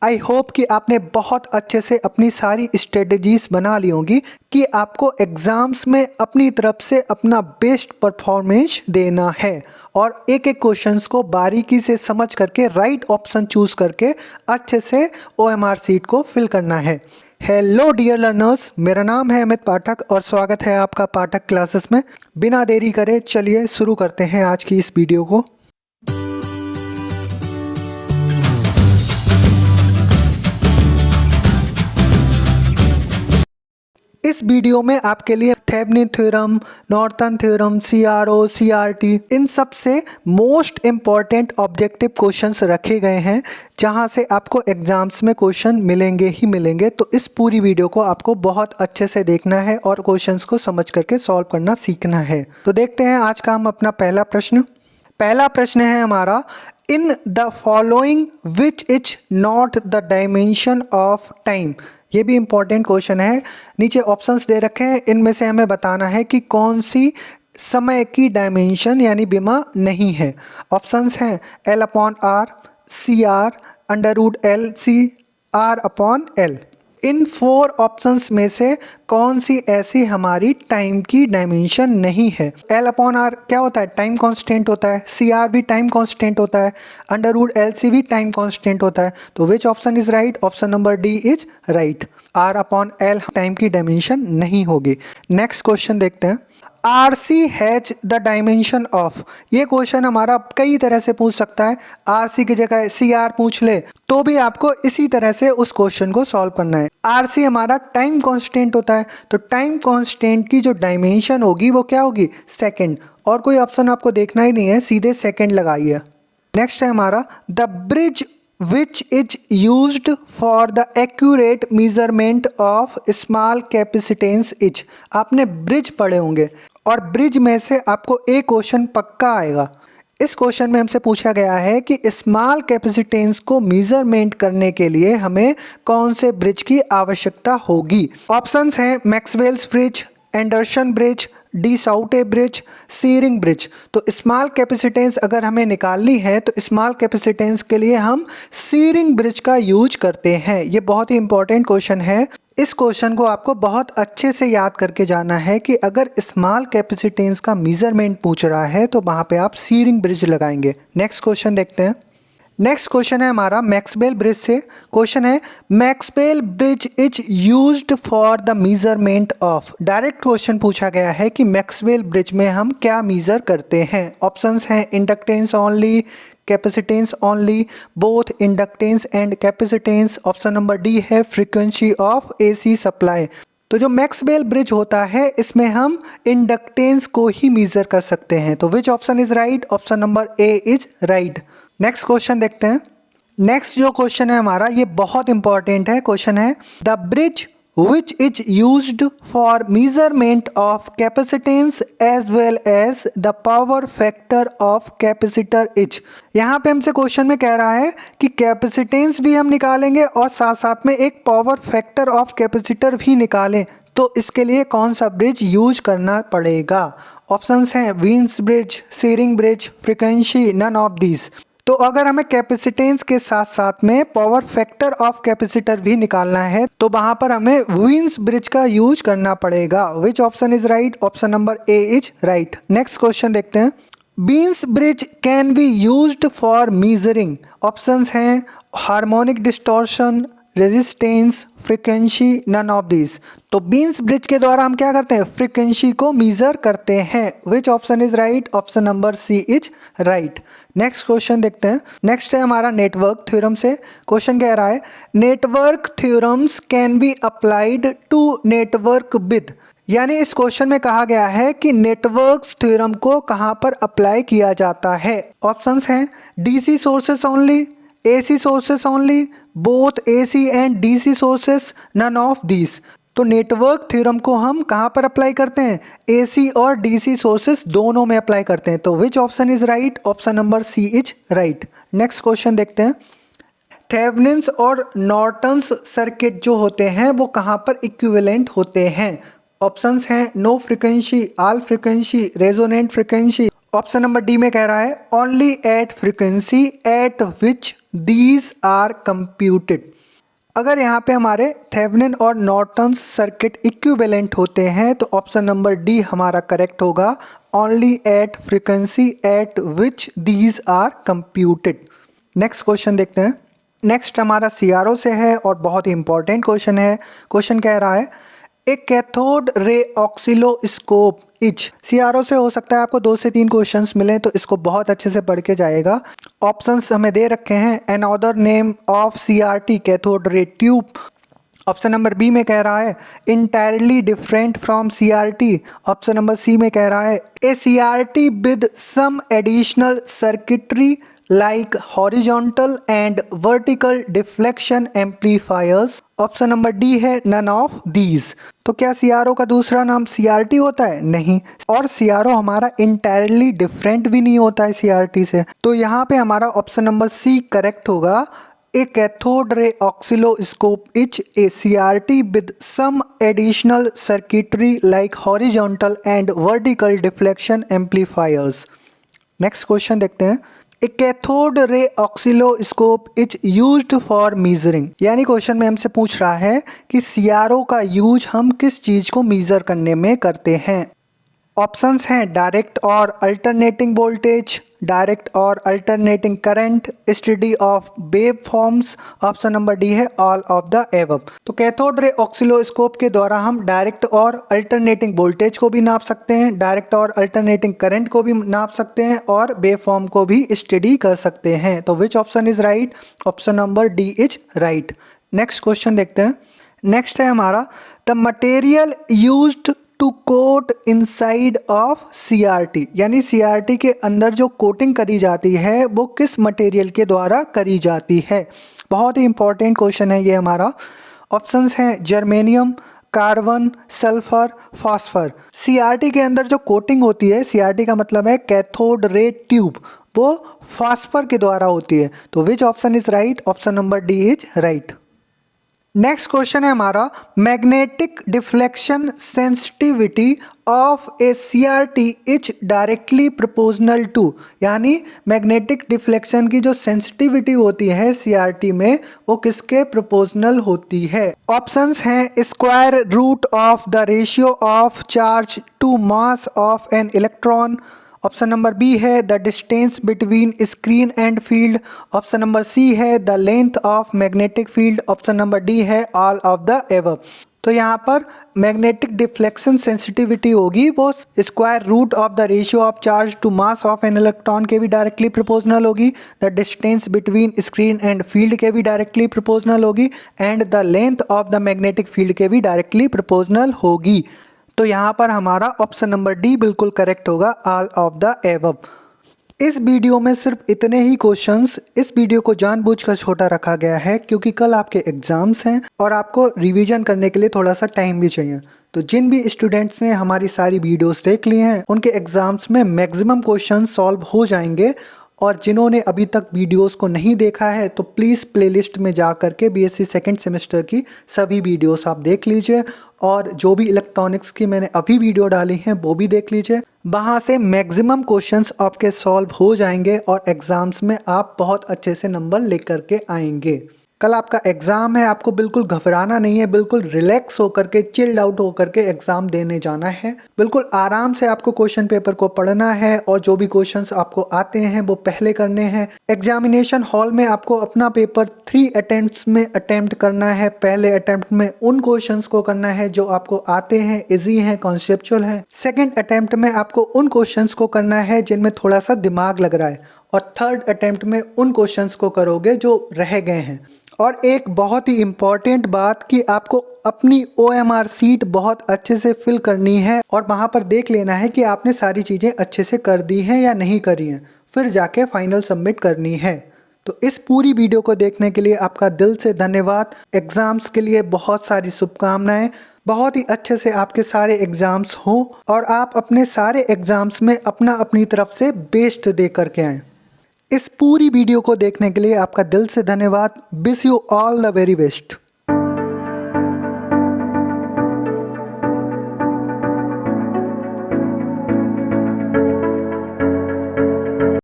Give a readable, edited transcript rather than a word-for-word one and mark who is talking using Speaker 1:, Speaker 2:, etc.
Speaker 1: I hope कि आपने बहुत अच्छे से अपनी सारी स्ट्रेटजीज बना ली होंगी कि आपको एग्जाम्स में अपनी तरफ से अपना बेस्ट परफॉर्मेंस देना है और एक एक क्वेश्चंस को बारीकी से समझ करके राइट ऑप्शन चूज करके अच्छे से OMR सीट को फिल करना है। हेलो डियर लर्नर्स, मेरा नाम है अमित पाठक और स्वागत है आपका पाठक क्लासेस में। बिना देरी करे चलिए शुरू करते हैं आज की इस वीडियो को। इस वीडियो में आपके लिए Thevenin theorem, Norton theorem, CRO, CRT इन सब से मोस्ट इम्पॉर्टेंट ऑब्जेक्टिव क्वेश्चंस रखे गए हैं जहां से आपको एग्जाम्स में क्वेश्चन मिलेंगे ही मिलेंगे। तो इस पूरी वीडियो को आपको बहुत अच्छे से देखना है और क्वेश्चंस को समझ करके सॉल्व करना सीखना है। तो देखते हैं आज का हम अपना पहला प्रश्न है हमारा, in the following which is not the dimension of time. ये भी इंपॉर्टेंट क्वेश्चन है। नीचे ऑप्शंस दे रखे हैं, इनमें से हमें बताना है कि कौन सी समय की डायमेंशन यानी बीमा नहीं है। ऑप्शंस हैं L/R, CR, √LC, R/L। इन 4 ऑप्शंस में से कौन सी ऐसी हमारी टाइम की डायमेंशन नहीं है। L/R क्या होता है? टाइम कांस्टेंट होता है। CR भी टाइम कांस्टेंट होता है। √LC भी टाइम कांस्टेंट होता है। तो which option is right? Option number D is right. R/L time की डायमेंशन नहीं होगी। नेक्स्ट क्वेश्चन देखते हैं। RC has the dimension of. ये क्वेश्चन हमारा कई तरह से पूछ सकता है। RC की जगह CR पूछ ले तो भी आपको इसी तरह से उस क्वेश्चन को सॉल्व करना है। RC हमारा टाइम कांस्टेंट होता है, तो टाइम कांस्टेंट की जो डायमेंशन होगी वो क्या होगी? सेकंड। और कोई ऑप्शन आपको देखना ही नहीं है, सीधे सेकंड लगाइए। नेक्स्ट है हमारा, the bridge which is used for the accurate measurement of small capacitance is। आपने ब्रिज पढ़े होंगे और ब्रिज में से आपको एक क्वेश्चन पक्का आएगा। इस क्वेश्चन में हमसे पूछा गया है कि स्मॉल कैपेसिटेंस को मेजरमेंट करने के लिए हमें कौन से ब्रिज की आवश्यकता होगी। ऑप्शंस हैं Maxwell's bridge, Anderson bridge, De Sauty bridge, Schering bridge. तो स्मॉल कैपेसिटेंस अगर हमें निकालनी है तो स्मॉल कैपेसिटेंस के लिए हम सीरिंग ब्रिज का यूज करते हैं। ये बहुत ही इंपॉर्टेंट क्वेश्चन है। इस क्वेश्चन को आपको बहुत अच्छे से याद करके जाना है कि अगर स्मॉल कैपेसिटेंस का मेजरमेंट पूछ रहा है तो वहाँ पे आप सीरिंग ब्रिज लगाएंगे। नेक्स्ट क्वेश्चन देखते हैं। नेक्स्ट क्वेश्चन है हमारा मैक्सवेल ब्रिज से। क्वेश्चन है, Maxwell bridge is used for the measurement of. Direct question पूछा गया है कि मैक्सवेल ब्रिज में हम क्या मेजर करते हैं। ऑप्शंस हैं inductance only, capacitance only, both inductance and capacitance. Option number D है फ्रीक्वेंसी ऑफ AC सप्लाई। तो जो मैक्सवेल ब्रिज होता है इसमें हम इंडक्टेंस को ही मेजर कर सकते हैं। तो which option is right? Option number A is right. Next question देखते हैं। नेक्स्ट जो क्वेश्चन है हमारा ये बहुत इंपॉर्टेंट है। क्वेश्चन है, the bridge which is used for measurement of capacitance as well as the power factor of capacitor is। यहाँ पे हमसे क्वेश्चन में कह रहा है कि कैपेसिटेंस भी हम निकालेंगे और साथ साथ में एक पावर फैक्टर ऑफ कैपेसिटर भी निकालें, तो इसके लिए कौन सा ब्रिज यूज करना पड़ेगा। ऑप्शंस हैं Wien's bridge, Schering bridge, frequency, none of these. तो अगर हमें कैपेसिटेंस के साथ साथ में पावर फैक्टर ऑफ कैपेसिटर भी निकालना है तो वहां पर हमें वीन्स ब्रिज का यूज करना पड़ेगा। Which option is right? Option number A is right. Next question देखते हैं। Wien's bridge can be used for measuring. Options हैं harmonic distortion, resistance, frequency, none of these. तो बीन्स ब्रिज के द्वारा हम क्या करते हैं? फ्रीक्वेंसी को मेजर करते हैं। Which option is right? Option number C is right. Next question देखते हैं। नेक्स्ट है हमारा नेटवर्क थ्योरम से। क्वेश्चन कह रहा है, network theorems can be applied to network with. यानी इस क्वेश्चन में कहा गया है कि नेटवर्क्स थ्योरम को कहाँ पर अप्लाई किया जाता है। ऑप्शंस हैं DC sources only, AC sources only, both AC and DC sources, none of these. तो नेटवर्क थ्योरम को हम कहाँ पर अप्लाई करते हैं? AC और DC सोर्सेस दोनों में अप्लाई करते हैं। तो which option is right? Option number C is right. Next question देखते हैं। थेवेनिन्स और नॉर्टन्स सर्किट जो होते हैं वो कहाँ पर इक्विवेलेंट होते हैं। ऑप्शंस हैं no frequency, all frequency, resonant frequency. Option number D में कह रहा है only at frequency at which these are computed. अगर यहाँ पे हमारे थेवेनिन और नॉर्टन सर्किट इक्विवेलेंट होते हैं तो ऑप्शन नंबर डी हमारा करेक्ट होगा, only at frequency at which these are computed. Next question देखते हैं। नेक्स्ट हमारा सीआरओ से है और बहुत ही इंपॉर्टेंट क्वेश्चन है। क्वेश्चन कह रहा है ए cathode ray oscilloscope etch. CRO से हो सकता है आपको 2 से 3 क्वेश्चंस मिलें, तो इसको बहुत अच्छे से पढ़ के जाएगा। ऑप्शंस हमें दे रखे हैं another name of CRT cathode ray tube. Option number B में कह रहा है entirely different from CRT. Option number C में कह रहा है a CRT with some additional circuitry like horizontal and vertical deflection amplifiers। Option number D है none of these। तो क्या सीआरओ का दूसरा नाम सीआरटी होता है? नहीं। और सीआरओ हमारा इंटायरली डिफरेंट भी नहीं होता है सीआरटी से। तो यहाँ पे हमारा ऑप्शन नंबर सी करेक्ट होगा, a cathode ray oscilloscope each a CRT with some additional circuitry like horizontal and vertical deflection amplifiers. Next question देखते हैं। A cathode ray oscilloscope is used for measuring. यानी question में हमसे पूछ रहा है कि सीआरओ का यूज हम किस चीज को मीजर करने में करते हैं। ऑप्शंस हैं डायरेक्ट और अल्टरनेटिंग वोल्टेज, डायरेक्ट और alternating current, study of wave forms. Option number D है ऑल ऑफ द एबव। तो कैथोड रे ऑक्सिलोस्कोप के द्वारा हम डायरेक्ट और अल्टरनेटिंग वोल्टेज को भी नाप सकते हैं, डायरेक्ट और अल्टरनेटिंग करंट को भी नाप सकते हैं और वेव फॉर्म को भी स्टडी कर सकते हैं। तो which option is right? Option number D is right. Next question देखते हैं। नेक्स्ट है हमारा the material used to coat inside of CRT. यानी सीआरटी के अंदर जो कोटिंग करी जाती है वो किस मटेरियल के द्वारा करी जाती है? बहुत ही इंपॉर्टेंट क्वेश्चन है ये हमारा। ऑप्शंस हैं germanium, carbon, sulphur, phosphor. CRT के अंदर जो कोटिंग होती है, सीआरटी का मतलब है कैथोड रे ट्यूब, वो फास्फर के द्वारा होती है। तो which option is right? Option number D is right. Next question है हमारा magnetic deflection sensitivity of a CRT is directly proportional to. यानी मैग्नेटिक डिफ्लेक्शन की जो सेंसिटिविटी होती है सीआरटी में वो किसके प्रोपोर्शनल होती है? ऑप्शंस हैं square root of the ratio of charge to mass of an electron. Option number B है the distance between screen and field. Option number C है the length of magnetic field. Option number D है all of the above. तो यहाँ पर magnetic deflection sensitivity होगी वो square root of the ratio of charge to mass of an electron के भी directly proportional होगी, the distance between screen and field के भी डायरेक्टली प्रोपोर्शनल होगी and the length of the magnetic field के भी डायरेक्टली प्रोपोर्शनल होगी। तो यहाँ पर हमारा ऑप्शन नंबर डी बिल्कुल करेक्ट होगा, ऑल ऑफ द एबव। इस वीडियो में सिर्फ इतने ही क्वेश्चंस। इस वीडियो को जानबूझकर छोटा रखा गया है क्योंकि कल आपके एग्जाम्स हैं और आपको रिवीजन करने के लिए थोड़ा सा टाइम भी चाहिए। तो जिन भी स्टूडेंट्स ने हमारी सारी वीडियोस देख ली हैं उनके एग्जाम्स में मैक्सिमम क्वेश्चन सॉल्व हो जाएंगे। और जिन्होंने अभी तक वीडियोस को नहीं देखा है तो प्लीज़ प्लेलिस्ट में जा कर के बीएससी सेकेंड सेमेस्टर की सभी वीडियोस आप देख लीजिए और जो भी इलेक्ट्रॉनिक्स की मैंने अभी वीडियो डाली हैं वो भी देख लीजिए। वहाँ से मैक्सिमम क्वेश्चंस आपके सॉल्व हो जाएंगे और एग्ज़ाम्स में आप बहुत अच्छे से नंबर लेकर के आएंगे। कल आपका एग्ज़ाम है, आपको बिल्कुल घबराना नहीं है, बिल्कुल रिलैक्स होकर के चिल्ड आउट होकर के एग्ज़ाम देने जाना है। बिल्कुल आराम से आपको क्वेश्चन पेपर को पढ़ना है और जो भी क्वेश्चंस आपको आते हैं वो पहले करने हैं। एग्जामिनेशन हॉल में आपको अपना पेपर 3 अटेम्प्ट्स में अटेम्प्ट करना है। पहले अटेम्प्ट में उन क्वेश्चंस को करना है जो आपको आते हैं, इजी हैं, कॉन्सेप्चुअल हैं। सेकेंड अटेम्प्ट में आपको उन क्वेश्चंस को करना है जिनमें थोड़ा सा दिमाग लग रहा है और थर्ड अटेम्प्ट में उन क्वेश्चंस को करोगे जो रह गए हैं। और एक बहुत ही इम्पॉर्टेंट बात कि आपको अपनी OMR सीट बहुत अच्छे से फिल करनी है और वहाँ पर देख लेना है कि आपने सारी चीज़ें अच्छे से कर दी हैं या नहीं करी हैं, फिर जाके फाइनल सबमिट करनी है। तो इस पूरी वीडियो को देखने के लिए आपका दिल से धन्यवाद। एग्ज़ाम्स के लिए बहुत सारी शुभकामनाएं। बहुत ही अच्छे से आपके सारे एग्ज़ाम्स हों और आप अपने सारे एग्ज़ाम्स में अपनी तरफ से बेस्ट दे करके आएँ। इस पूरी वीडियो को देखने के लिए आपका दिल से धन्यवाद। Wish you all the very best.